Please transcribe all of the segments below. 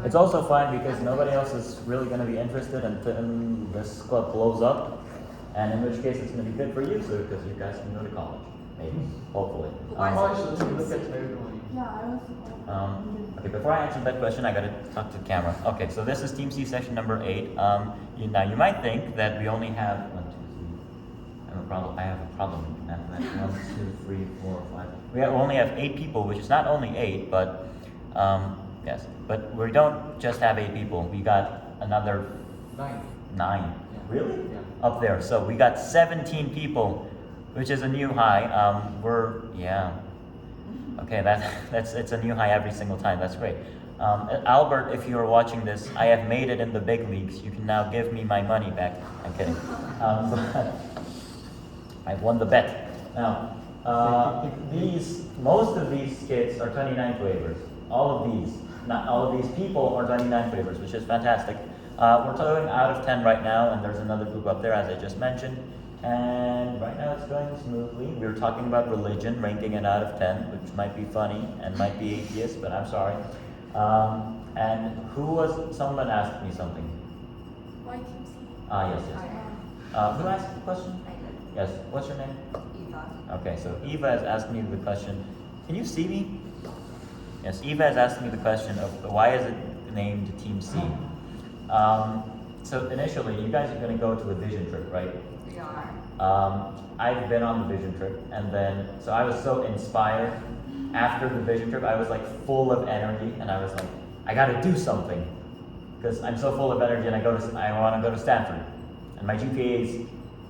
It's also fine because nobody else is really going to be interested until this club blows up, and in which case it's going to be good for you, so because you guys can go to college, maybe, hopefully. Okay, before I answer that question, I got to talk to the camera. Okay, so this is Team C session number 8. Now you might think that we only have 1, 2, 3. I have a problem with mathematics. 1, 2, 3, 4, 5. We only have 8 people, which is not only 8, but yes. But we don't just have 8 people. We got another 9. Yeah. Really? Yeah. Up there. So we got 17 people, which is a new high. Okay, it's a new high every single time. That's great. Albert, if you are watching this, I have made it in the big leagues. You can now give me my money back. I'm kidding. I've won the bet. Now, most of these kids are 29th waivers. Not all of these people are 29th waivers, which is fantastic. We're going out of 10 right now, and there's another group up there, as I just mentioned. And right now it's going smoothly. We were talking about religion, ranking it out of 10, which might be funny and might be atheist, but I'm sorry. And someone asked me something. Why Team C? Yes. Who asked the question? I did. Yes, what's your name? Eva. Okay, so Eva has asked me the question. Can you see me? Yes, Eva has asked me the question of why is it named Team C? So initially, you guys are going to go to a vision trip, right? We are. I've been on the vision trip, and so I was so inspired. After the vision trip, I was like full of energy, and I was like, I got to do something, because I'm so full of energy, and I want to go to Stanford, and my GPA is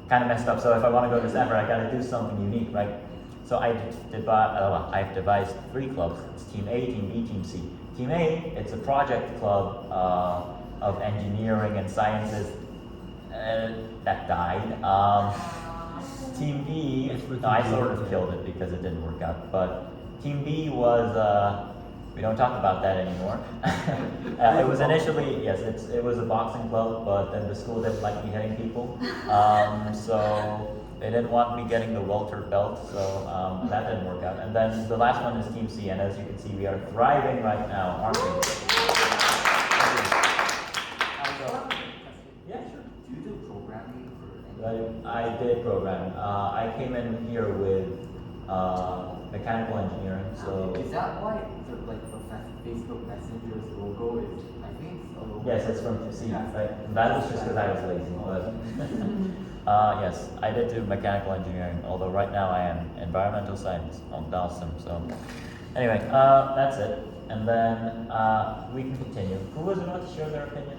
kind of messed up. So if I want to go to Stanford, I got to do something unique, right? So I've devised 3 clubs. It's Team A, Team B, Team C. Team A, it's a project club of engineering and sciences that died. Team B, I sort of killed it because it didn't work out. But Team B was, we don't talk about that anymore. It was initially, yes, it was a boxing club, but then the school didn't like me hitting people. So they didn't want me getting the welter belt, so that didn't work out. And then the last one is Team C, and as you can see, we are thriving right now, aren't we? Yeah, sure. Do you do programming for I did programming. I came in here with mechanical engineering, so... Is that why the Facebook Messenger's logo is, I think it's a logo? Yes, it's from C, right? That was just because I was lazy, but... yes, I did do mechanical engineering, although right now I am environmental science. Oh, awesome. So, anyway, that's it. And then we can continue. Who was about to share their opinion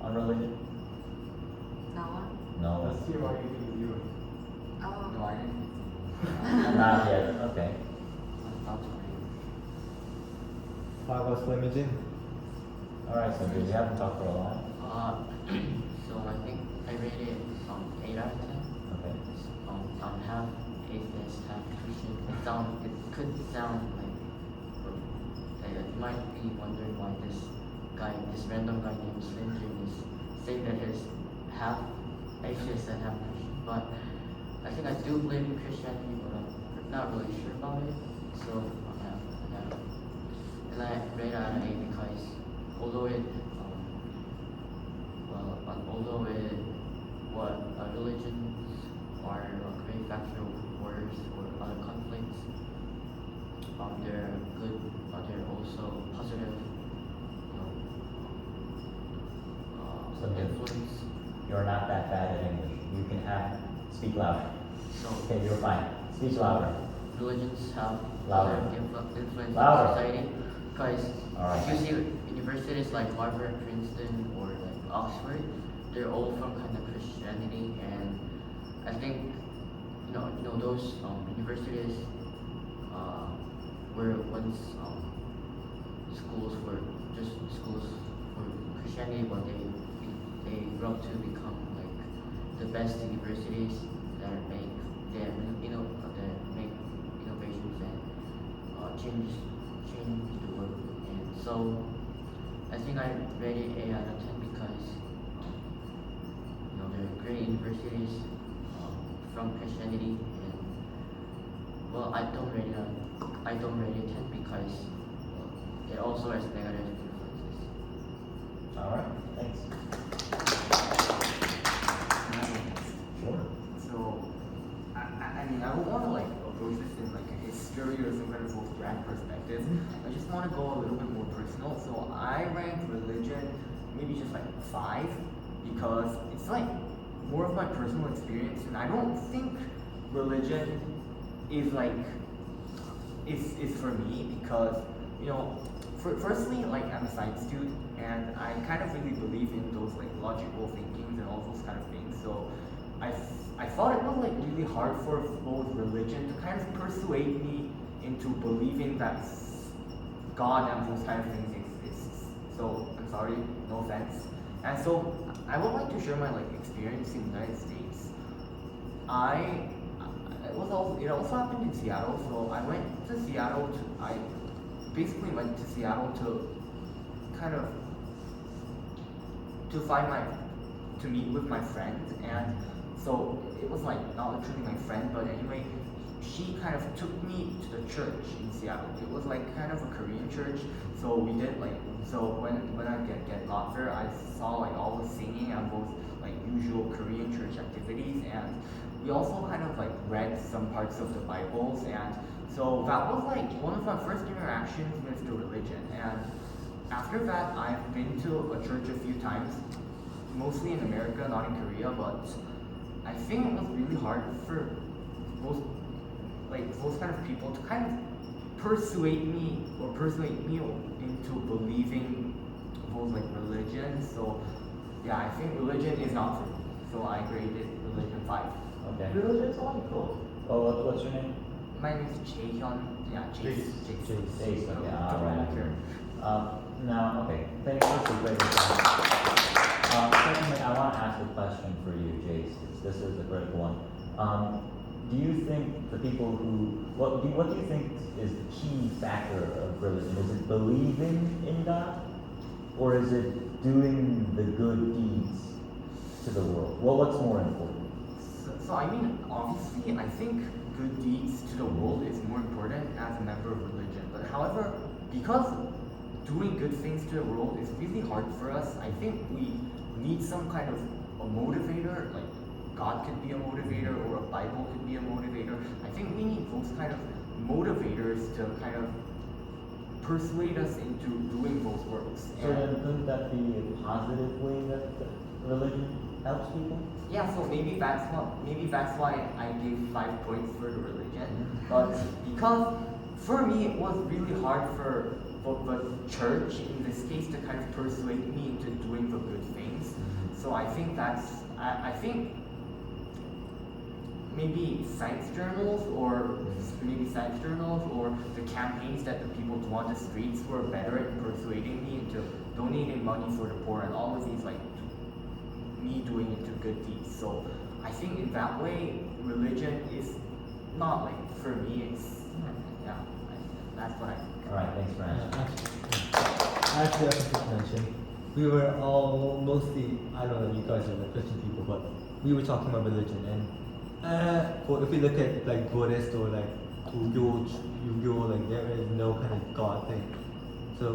on religion? No one? No. Let's hear what you think of you. Oh. No, I didn't. Not yet. Okay. Flowers for Imagine. All right, so we haven't talked for a while. So I think I rated 8 out of 10. Okay. I'm half atheist, half Christian. It could sound like you might be wondering why this random guy named Slim Jim is saying that he's half atheist and half Christian. But I think I do believe in Christianity, but I'm not really sure about it. So and I rate out of 8 because although religions are great factual wars or other conflicts, they're good, but they're also positive, influence. You're not that bad at English. You can speak louder. So Okay, you're fine. Speak louder. religions have Louder. influence Louder. on society. Because All right. if you see universities like Harvard, Princeton, or like Oxford, they're all from kind of Christianity, and I think those universities were once schools were just schools for Christianity, but they grew up to become like the best universities that make innovations and change the world. And so I think I rated 8 out of 10 because they're great universities from Christianity, and well, I don't rate it 10 because it also has negative influence. 5 because it's like more of my personal experience, and I don't think religion is like is for me because firstly, like I'm a science student and I kind of really believe in those like logical thinkings and all those kind of things. So I thought it was like really hard for both religion to kind of persuade me into believing that God and those kind of things exist. So I'm sorry, no offense. And so I would like to share my like experience in the United States. It also happened in Seattle. So I went to Seattle I basically went to Seattle to kind of to meet with my friend, and so it was like not literally my friend, but anyway, she kind of took me to the church in Seattle. It was like kind of a Korean church, so we did like when I got there, I saw like all the singing and those like usual Korean church activities, and we also kind of like read some parts of the Bibles, and so that was like one of my first interactions with the religion. And after that, I've been to a church a few times, mostly in America, not in Korea, but I think it was really hard for those kind of people to kind of persuade me into believing those like religions. So yeah, I think religion is not for me. So I graded religion 5. Okay. Religion's only cool. Oh, what's your name? My name is Jaehyun. Yeah, Chase. Chase, okay, alright. Okay. Now, okay, thanks for the great response. Secondly, I want to ask a question for you, Jace. This is a critical one. Do you think the people what do you think is the key factor of religion? Is it believing in God, or is it doing the good deeds to the world? Well, what's more important? So I mean, obviously, I think good deeds to the world is more important as a member of religion. But however, because doing good things to the world is really hard for us, I think we need some kind of a motivator, like God could be a motivator or a Bible could be a motivator. I think we need those kind of motivators to kind of persuade us into doing those works. So then couldn't that be a positive way that religion helps people? Yeah, so maybe that's why I gave 5 points for the religion. But because for me it was really hard for the church in this case to kind of persuade me into doing the good things. So I think I think maybe science journals or the campaigns that the people do on the streets were better at persuading me into donating money for the poor and all of these like me doing into good deeds. So I think in that way, religion is not like for me. That's what I think. All right, thanks for answering. Actually, I should mention, we were all mostly, I don't know, you guys are like Christian people, but we were talking about religion, and if we look at like Buddhist or like Yu-Gi-Oh, like there is no kind of God thing. So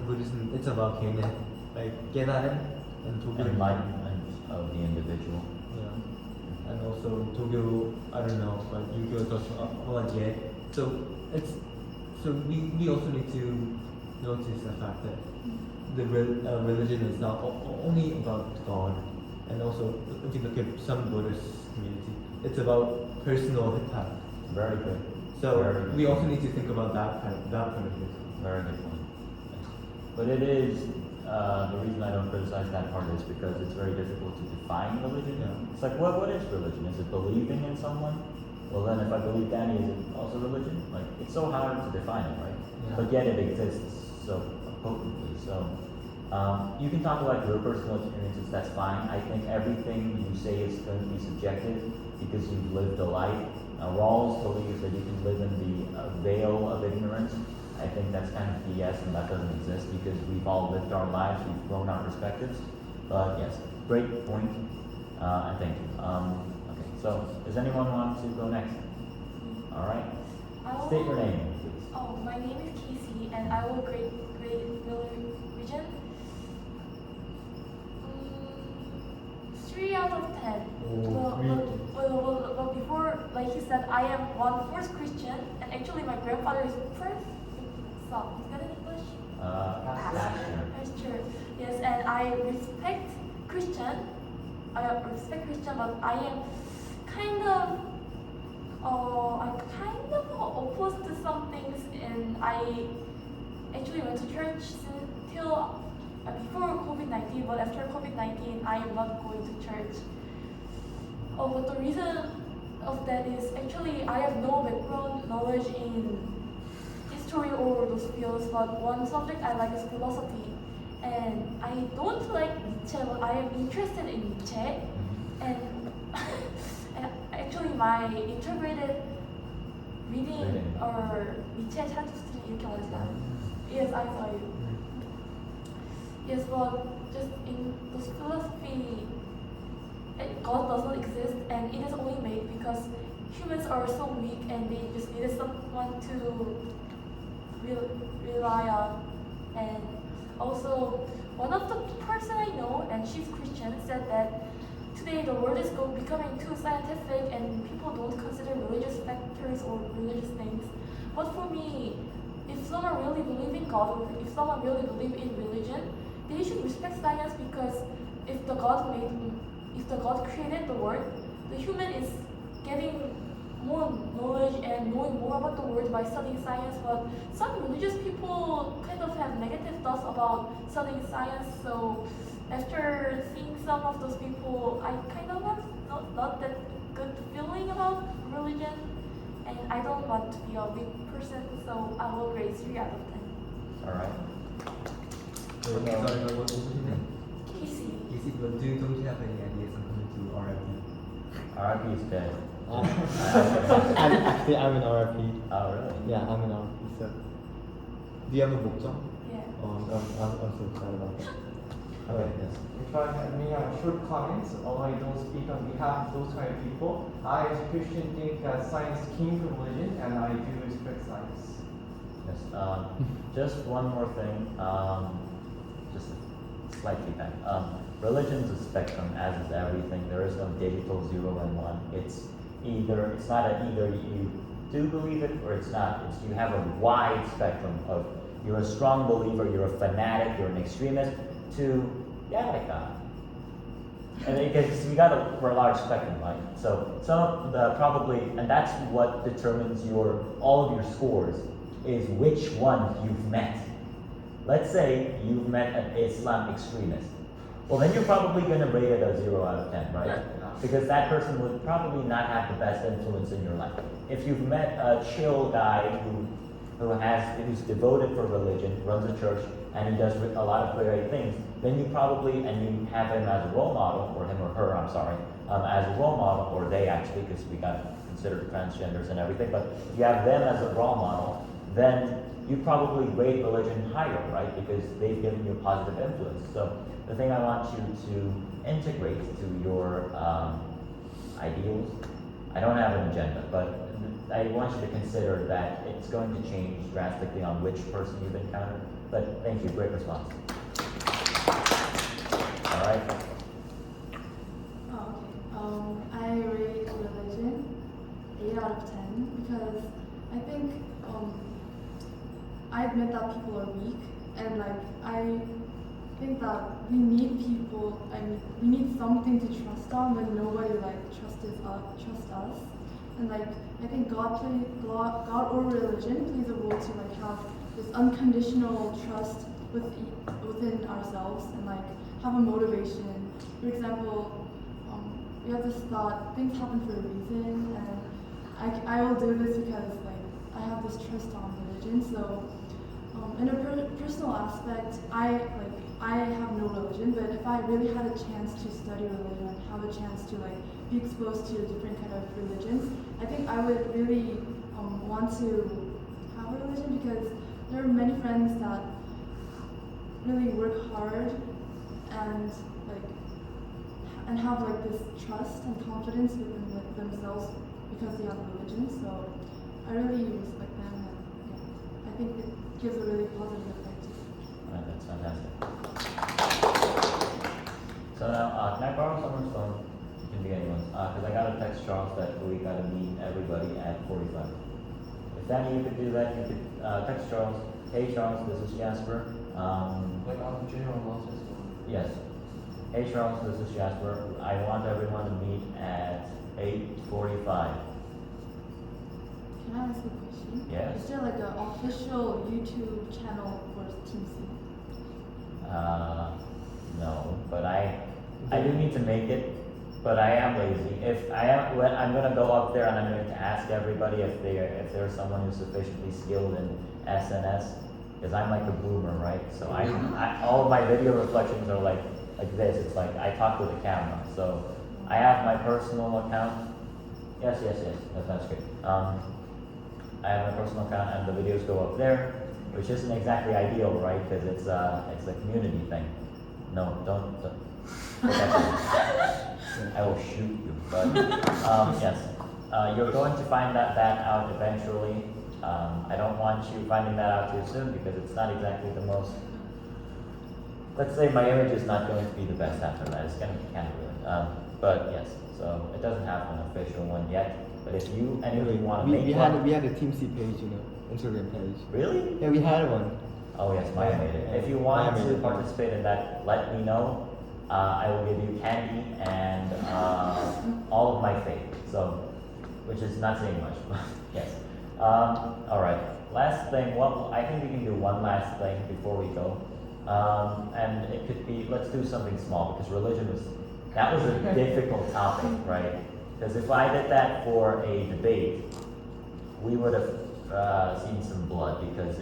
Buddhism, it's about Kenya, like 깨달음 and Tokyo. Enlightenment of the individual. Yeah. And also Tokyo, I don't know, but Yu-Gi-Oh is also about Jet. So we also need to notice the fact that the religion is not only about God, and also if you look at some Buddhist community, it's about personal impact. Very good. So Very good. we also need to think about that kind of it. Very good point. But it is, the reason I don't criticize that part is because it's very difficult to define religion. Yeah. It's like, what is religion? Is it believing in someone? Well, then if I believe Danny, is it also religion? Like, it's so hard to define it, right? Yeah. But yet it exists so potently. So you can talk about your personal experiences, that's fine. I think everything you say is going to be subjective because you've lived a life. Rawls believes that you can live in the veil of ignorance. I think that's kind of BS, and that doesn't exist because we've all lived our lives, we've grown our perspectives. But yes, great point, and thank you. Okay, so does anyone want to go next? All right, state your name, please. Oh, my name is Casey, and I will grade religion. 3 out of 10. Well, before, like he said, I am first Christian, and actually my grandfather is first. Is that in English? Pastor. Pastor. Yes, and I respect Christian. But I am kind of, I'm kind of opposed to some things, and I actually went to church till before COVID-19, but after COVID-19, I am not going to church. But the reason of that is actually I have no background knowledge in history or those fields, but one subject I like is philosophy. And I don't like Nietzsche, but I am interested in Nietzsche. And, and actually my integrated reading or Nietzsche 찾았으니 이렇게 말하잖아요. Yes, I saw you. Yes, but just in those philosophy, God doesn't exist, and it is only made because humans are so weak and they just needed someone to rely on. And also, one of the person I know, and she's Christian, said that today the world is becoming too scientific and people don't consider religious factors or religious things. But for me, if someone really believes in God, or if someone really believes in religion, they should respect science, because if the God created the world, the human is getting more knowledge and knowing more about the world by studying science. But some religious people kind of have negative thoughts about studying science. So after seeing some of those people, I kind of have not that good feeling about religion, and I don't want to be a weak person. So I will rate 3 out of 10. All right. Sorry, what was your name? Casey. Is it, but don't you have any ideas on coming to RFP? RIP is dead. Actually, I'm an RFP. Oh, really? Yeah, I'm an RFP. So, do you have a 목적? Yeah. Oh, I'm so excited about that. Okay, yes. If I may have a short comment, although I don't speak on behalf of those kind of people, I as a Christian think that science came from religion, and I do respect science. Yes. Just one more thing. Just a slight feedback. Religion's a spectrum, as is everything. There is no digital 0 and 1. It's not either you do believe it or it's not. You have a wide spectrum of, you're a strong believer, you're a fanatic, you're an extremist, to like God. And because we got a large spectrum, right? So some of the and that's what determines all of your scores, is which one you've met. Let's say you've met an Islam extremist. Well, then you're probably going to rate it a 0 out of 10, right? Yeah. Because that person would probably not have the best influence in your life. If you've met a chill guy who's devoted for religion, runs a church, and he does a lot of great things, then you have him as a role model, or him or her, I'm sorry, as a role model, or they actually, because we got to consider transgenders and everything, but if you have them as a role model, then you probably rate religion higher, right? Because they've given you a positive influence. So the thing I want you to integrate to your ideals, I don't have an agenda, but I want you to consider that it's going to change drastically on which person you've encountered. But thank you, great response. All right. Oh, okay. I rate religion 8 out of 10 because I think I admit that people are weak, and like I think that we need people. I mean, we need something to trust on when nobody like trusts us. And like I think God or religion plays a role to like have this unconditional trust within ourselves and like have a motivation. For example, we have this thought: things happen for a reason, and I will do this because like I have this trust on religion. So in a personal aspect, I have no religion, but if I really had a chance to study religion and have a chance to like be exposed to different kind of religions, I think I would really want to have a religion, because there are many friends that really work hard and have like this trust and confidence within themselves because they have a religion. So I really respect them, and yeah, I think it gives a really positive effect. All right, that's fantastic. So now, can I borrow someone's phone? It can be anyone's. Because I got to text Charles that we got to meet everybody at 45. If Danny, you could do that, you could text Charles. Hey Charles, this is Jasper. Like on the general law system. Yes. Hey Charles, this is Jasper. I want everyone to meet at 8:45. Can I ask a question? Yes. Is there like an official YouTube channel for Team C? No, but I do need to make it, but I am lazy. I'm gonna go up there and I'm going to ask everybody if there's someone who's sufficiently skilled in SNS, because I'm like a boomer, right? So all of my video reflections are like this. It's like I talk with a camera. So I have my personal account. Yes. That's great. I have my personal account and the videos go up there, which isn't exactly ideal, right? Because it's a community thing. No, don't. I will shoot you. But yes, you're going to find that out eventually. I don't want you finding that out too soon because it's not exactly the most. Let's say my image is not going to be the best after that. It's going to be kind of weird. But yes, so it doesn't have an official one yet. But if you want to make we one, had a Team C page, Instagram page. really? Yeah, we had one. Oh yes, Maya made it. If you want to participate in that, let me know. I will give you candy and all of my faith. So, which is not saying much, but yes. All right. Last thing. I think we can do one last thing before we go. And it could be, let's do something small because religion was a difficult topic, right? Because if I did that for a debate, we would have seen some blood because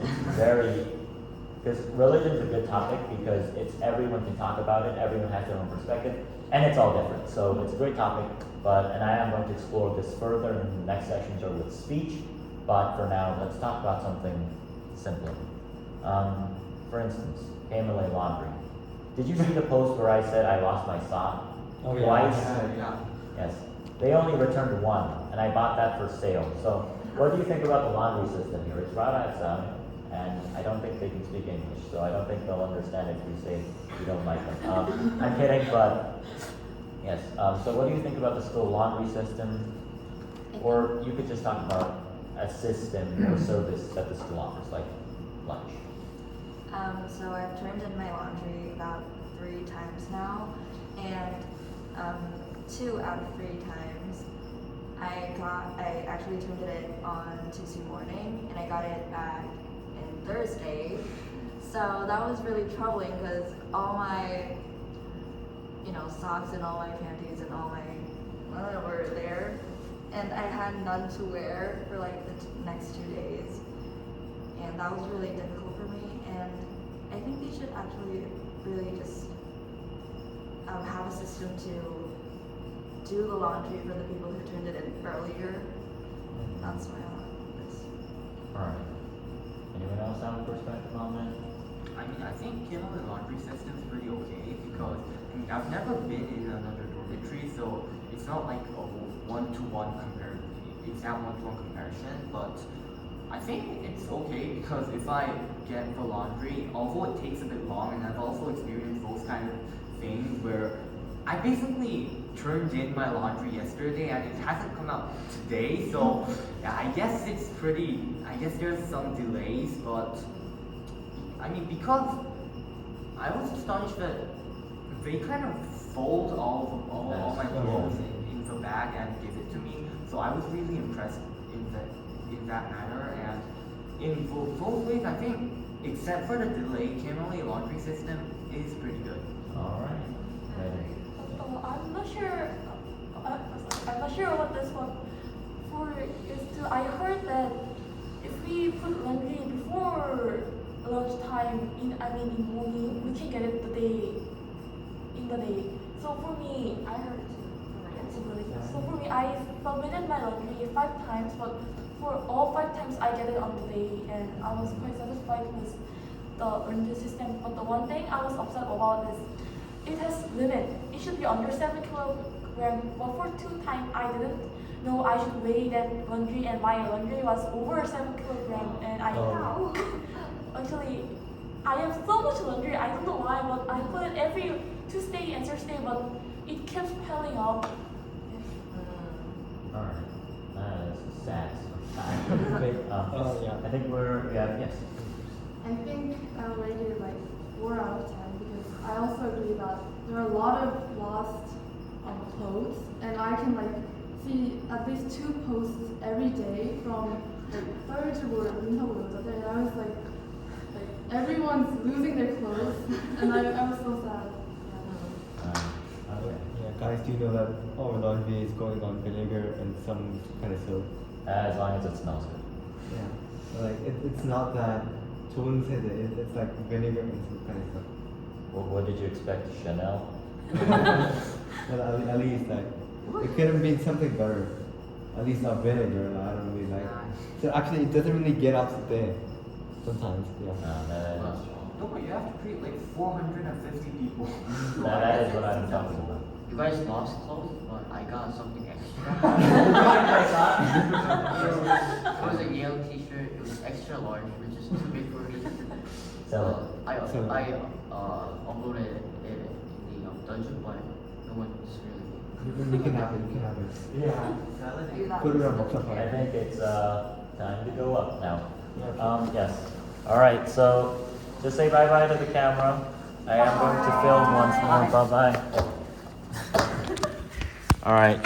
because religion is a good topic because everyone can talk about it, everyone has their own perspective, and it's all different. So it's a great topic, and I am going to explore this further in the next sections or with speech, but for now, let's talk about something simpler. For instance, KMLA laundry. Did you see the post where I said I lost my sock? Oh, yeah. Twice? Yeah. Yes. They only returned one, and I bought that for sale. So, what do you think about the laundry system here? It's Rada and I don't think they can speak English, so I don't think they'll understand if you say you don't like them. I'm kidding, but yes. So, what do you think about the school laundry system? Or you could just talk about a system or service that the school offers, like lunch. So I've turned in my laundry about 3 times now, and 2 out of 3 times I actually turned it in on Tuesday morning, and I got it back in Thursday. So that was really troubling because all my, socks and all my panties and all my were there, and I had none to wear for like the next 2 days, and that was really difficult for me. And I think they should actually really just have a system to do the laundry for the people who turned it in earlier. That's why I want this. Alright. Anyone else have a perspective on that? I mean, I think the laundry system is pretty okay because I've never been in another dormitory, so it's not like a one-to-one comparison. But I think it's okay because if I get the laundry, although it takes a bit long, and I've also experienced those kind of things where I basically turned in my laundry yesterday and it hasn't come out today, so yeah, I guess there's some delays, but I mean, because I was astonished that they kind of fold all my clothes in the bag and give it to me, so I was really impressed in that manner. And in both ways, I think, except for the delay, KMLA laundry system is pretty good. Alright. I'm not sure. I'm not sure what this one for is to. I heard that if we put laundry before lunchtime, in morning, we can get it in the day. So for me, I heard. So for me, I submitted my laundry 5 times, but for all 5 times I get it on the day, and I was quite satisfied with the laundry system. But the one thing I was upset about is it has limit. It should be under 7 kilograms. But for 2 times I didn't know I should weigh that laundry, and my laundry was over 7 kilograms, and actually I have so much laundry. I don't know why, but I put it every Tuesday and Thursday, but it keeps piling up. Alright. That's sad. Yeah. I think yes. I think I rated like 4 out of 10 because I also agree there are a lot of lost clothes, and I can like see at least 2 posts every day from like third to and I was like everyone's losing their clothes, and I was so sad. Okay. Yeah, guys, do you know that our laundry is going on vinegar and some kind of soap? As long as it smells good. Yeah. Like it's not that Tone said it's like vinegar and some kind of stuff. What did you expect? Chanel? But at least like it could have been something better. At least not vinegar. I don't really like. So actually, it doesn't really get out there. Sometimes, yeah. No, but you have to create like 450 people. That is what I'm talking about. You guys lost clothes, but I got something extra. It was a Yale t-shirt. It was extra large, which is too big for me. Sell I uploaded it in the dungeon, but no one's really. You can have it. You can have it. Yeah. Do that. Put it on box of I fire. think it's time to go up now. Yes. All right. So just say bye bye to the camera. I am going to film once more. Bye bye. All right.